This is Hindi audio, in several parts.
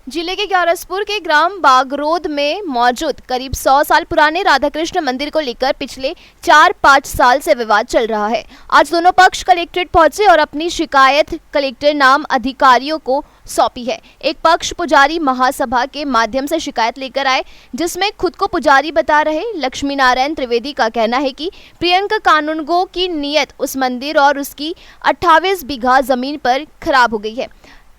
जिले के ग्यारसपुर के ग्राम बागरोद में मौजूद करीब 100 साल पुराने राधा कृष्ण मंदिर को लेकर पिछले 4-5 साल से विवाद चल रहा है। आज दोनों पक्ष कलेक्ट्रेट पहुंचे और अपनी शिकायत कलेक्टर नाम अधिकारियों को सौंपी है। एक पक्ष पुजारी महासभा के माध्यम से शिकायत लेकर आए, जिसमें खुद को पुजारी बता रहे लक्ष्मी नारायण त्रिवेदी का कहना है कि प्रियंका कानूनगो की नीयत उस मंदिर और उसकी 28 बीघा जमीन पर खराब हो गई है।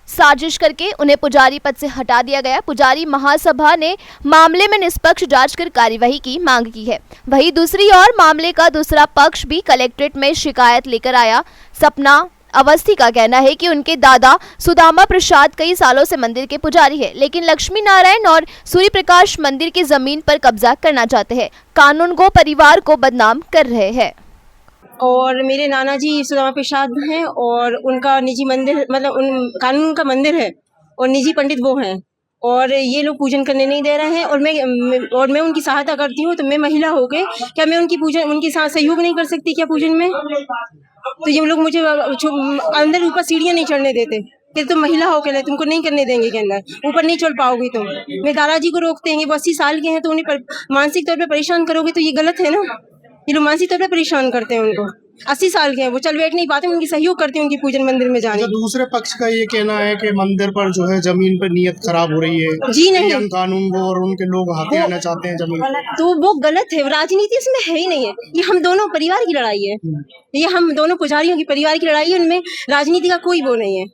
साजिश करके उन्हें पुजारी पद से हटा दिया गया। पुजारी महासभा ने मामले में निष्पक्ष जांच कर कार्यवाही की मांग की है। वहीं दूसरी ओर मामले का दूसरा पक्ष भी कलेक्ट्रेट में शिकायत लेकर आया। सपना अवस्थी का कहना है कि उनके दादा सुदामा प्रसाद कई सालों से मंदिर के पुजारी है, लेकिन लक्ष्मी नारायण और सूर्य प्रकाश मंदिर की जमीन पर कब्जा करना चाहते हैं। कानूनगो परिवार को बदनाम कर रहे हैं। और मेरे नाना जी सुदामा प्रसाद हैं और उनका निजी मंदिर, मतलब उन कानून का मंदिर है और निजी पंडित वो हैं, और ये लोग पूजन करने नहीं दे रहे हैं। और मैं उनकी सहायता करती हूँ, तो मैं महिला हो गई, क्या मैं उनके साथ सहयोग नहीं कर सकती क्या पूजन में? तो ये लोग मुझे अंदर ऊपर सीढ़ियाँ नहीं चढ़ने देते कि तुम महिला हो के तुमको नहीं करने देंगे के अंदर ऊपर नहीं चढ़ पाओगी तुम। मेरे दादाजी को रोकते हैं, वो 80 साल के हैं, तो उन्हें मानसिक तौर पर परेशान करोगे तो ये गलत है ना। ये लोग मानसिक तौर पर परेशान करते हैं उनको। 80 साल के हैं, वो चल बैठ नहीं पाते, उनकी सहयोग करते हैं उनकी पूजन मंदिर में जाने। दूसरे पक्ष का ये कहना है कि मंदिर पर जो है जमीन पर नीयत खराब हो रही है। जी नहीं, कानून को और उनके लोग हाथे आना चाहते हैं जमीन, तो वो गलत है। राजनीति इसमें है ही नहीं है। ये हम दोनों परिवार की लड़ाई है, ये हम दोनों पुजारियों की परिवार की लड़ाई है, उनमें राजनीति का कोई वो नहीं है।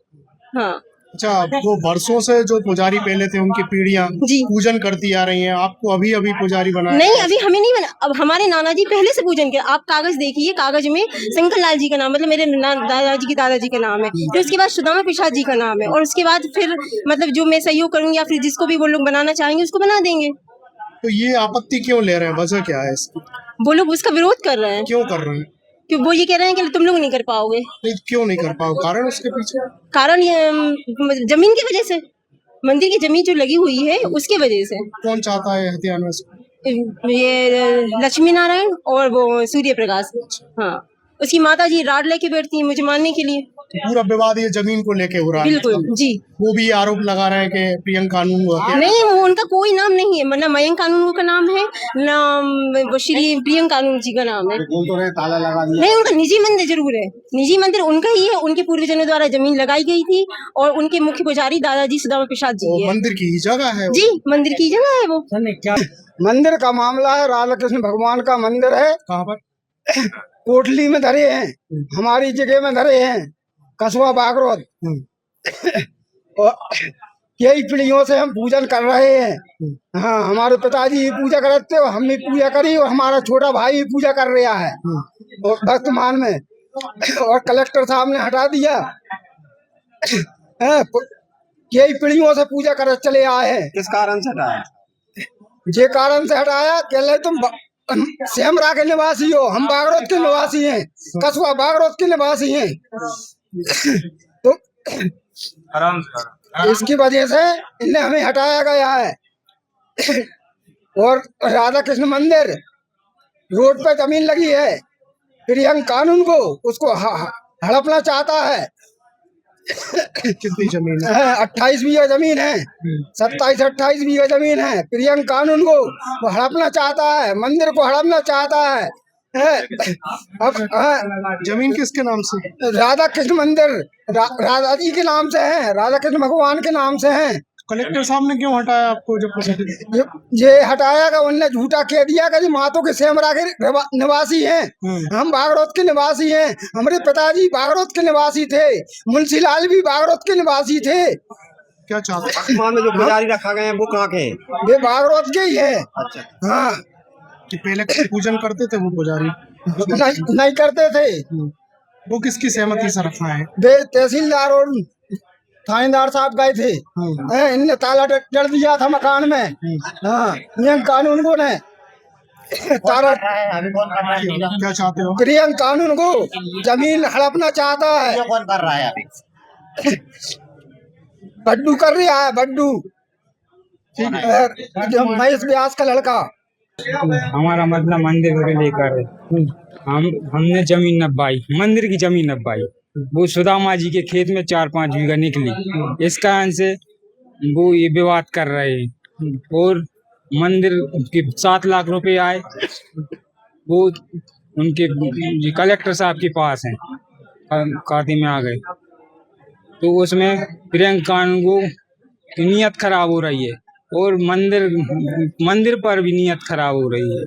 हाँ, अच्छा, वो वर्षों से जो पुजारी पहले थे उनकी पीढ़ियां पूजन करती आ रही हैं, आपको अभी अभी पुजारी बनाया? नहीं, अभी हमें नहीं बना। अब हमारे नाना जी पहले से पूजन किया। आप कागज देखिए, कागज में शंकर लाल जी का नाम, मतलब मेरे दादाजी के दादाजी का नाम है, फिर उसके बाद सुदामा प्रसाद जी का नाम है, और उसके बाद फिर मतलब जो मैं सहयोग करूंगी या फिर जिसको भी वो लोग बनाना चाहेंगे उसको बना देंगे। तो ये आपत्ति क्यों ले रहे हैं, वजह क्या है इसकी? वो लोग उसका विरोध कर रहे हैं। क्यों कर रहे हैं? कि वो ये कह रहे हैं कि तुम लोग नहीं कर पाओगे। क्यों नहीं कर पाओगे? कारण उसके पीछे? कारण ये जमीन की वजह से, मंदिर की जमीन जो लगी हुई है उसके वजह से। कौन चाहता है हत्या में इसको? ये लक्ष्मी नारायण और वो सूर्य प्रकाश। हाँ, उसकी माता जी राड लेके बैठती है मुझे मारने के लिए। पूरा विवाद ये जमीन को लेके हो रहा है। बिल्कुल जी। वो भी आरोप लगा रहे हैं कि प्रियंका कानूनगो नहीं, वो उनका कोई नाम नहीं है, मतलब मयंक कानूनगो का नाम है ना, श्री प्रियंका कानून जी का नाम है। ताला लगा दिया। नहीं, उनका निजी मंदिर जरूर है, निजी मंदिर उनका ही है। उनके पूर्वजों द्वारा जमीन लगाई गई थी और उनके मुख्य पुजारी दादाजी सुदामा प्रसाद जी है। मंदिर की जगह है जी, मंदिर की जगह है वो। क्या मंदिर का मामला है, राधा कृष्ण भगवान का मंदिर है। कहाँ पर? कोटली में धरे हैं, हमारी जगह में धरे हैं, कस्बा बागरोद। और कई पीढ़ियों से हम पूजन कर रहे हैं। हाँ, हमारे पिताजी पूजा करते हो, हमने पूजा करी, और हमारा छोटा भाई पूजा कर रहा है और वर्तमान में, और कलेक्टर साहब ने हटा दिया। कई पीढ़ियों से पूजा कर चले आए हैं। किस कारण से हटाया? जे कारण से हटाया, कह ले तुम सेमरा के निवासी हो, हम बागरोद के निवासी हैं, कस्बा बागरोद के निवासी हैं। तो इसकी वजह से इन्हें हमें हटाया गया है। और राधा कृष्ण मंदिर रोड पे जमीन लगी है, प्रियंका कानूनगो उसको हड़पना चाहता है। कितनी जमीन है? 28 बीघा जमीन है, 27-28 बीघा जमीन है। प्रियंका कानूनगो वो हड़पना चाहता है, मंदिर को हड़पना चाहता है। अब जमीन किसके नाम से? राधा कृष्ण मंदिर राधा जी के नाम से है, राधा कृष्ण भगवान के नाम से है। कलेक्टर साहब ने क्यों हटाया आपको? जब ये हटाया का उनने झूठा कह दिया कि मातो के सेमरा के निवासी हैं, हम बागरोद के निवासी हैं, हमारे पिताजी बागरोद के निवासी थे, मुंशी लाल भी बागरोद के निवासी थे। क्या चाहते हैं? वर्तमान में जो पुजारी रखा गए हैं वो कहाँ के? वे बागरोद के ही है। अच्छा, हाँ, कि पहले पूजन करते थे वो पुजारी? नहीं करते थे। वो किसकी सहमति से रखा है? वे तहसीलदार और थानेदार साहब गए थे, इनने ताला डर दिया था मकान में। हाँ, प्रियंका कानूनगो ने ताला। क्या चाहते हो? प्रियंका कानूनगो जमीन हड़पना चाहता है। कौन कर रहा है अभी? बड्डू कर रहा है, बड्डू महेश व्यास का लड़का। हमारा मतलब मंदिर को लेकर है। हमने जमीन नब्बाई, मंदिर की जमीन नब्बाई, वो सुदामा जी के खेत में 4-5 बीघा निकली। इस कारण से वो ये विवाद कर रहे हैं। और मंदिर के 7 लाख रुपए आए, वो उनके ये कलेक्टर साहब के पास हैं, खाते में आ गए। तो उसमें प्रियंका को की नीयत खराब हो रही है और मंदिर पर भी नीयत खराब हो रही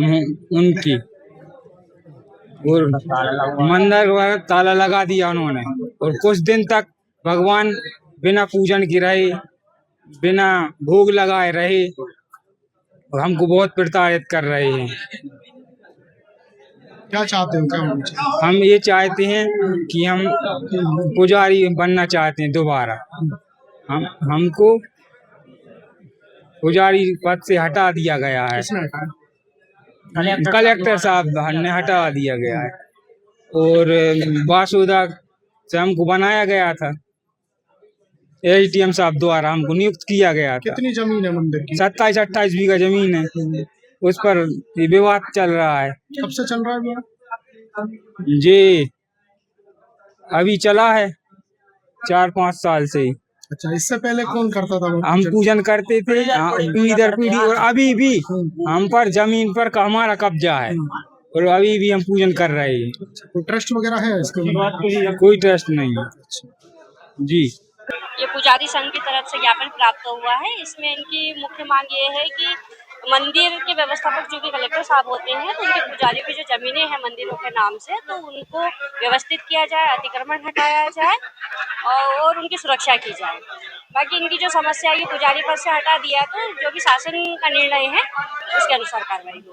है उनकी। और मंदिर पर ताला लगा दिया उन्होंने और कुछ दिन तक भगवान बिना पूजन के रहे, बिना भोग लगाए रहे और हमको बहुत प्रताड़ित कर रहे हैं। क्या चाहते हो, क्या होना चाहिए? हम ये चाहते हैं कि हम पुजारी बनना चाहते हैं दोबारा। हमको पुजारी पद से हटा दिया गया है, किसने हटाया? कलेक्टर साहब ने हटा दिया गया है और वासुदा से हमको बनाया गया था, एसडीएम साहब द्वारा हमको नियुक्त किया गया था। कितनी जमीन है मंदिर की? 27-28 बीघा जमीन है, उस पर ये विवाद चल रहा है। कब से चल रहा है विवाद? जी अभी चला है 4-5 साल से। अच्छा, इससे पहले कौन करता था वो हम पूजन? पूजन करते थे पीढ़ी दर पीढ़ी और अभी भी हम पर जमीन पर का हमारा कब्जा है और अभी भी हम पूजन कर रहे हैं। कोई ट्रस्ट वगैरह है इसके? कोई ट्रस्ट नहीं है जी। ये पुजारी संघ की तरफ से ज्ञापन प्राप्त हुआ है। इसमें इनकी मुख्य मांग ये है कि मंदिर के व्यवस्थापक जो कि कलेक्टर साहब होते हैं, तो उनके पुजारियों की जो जमीनें हैं मंदिरों के नाम से, तो उनको व्यवस्थित किया जाए, अतिक्रमण हटाया जाए और उनकी सुरक्षा की जाए। बाकी इनकी जो समस्या है कि पुजारी पद से हटा दिया, तो जो भी शासन का निर्णय है उसके अनुसार कार्रवाई होगी।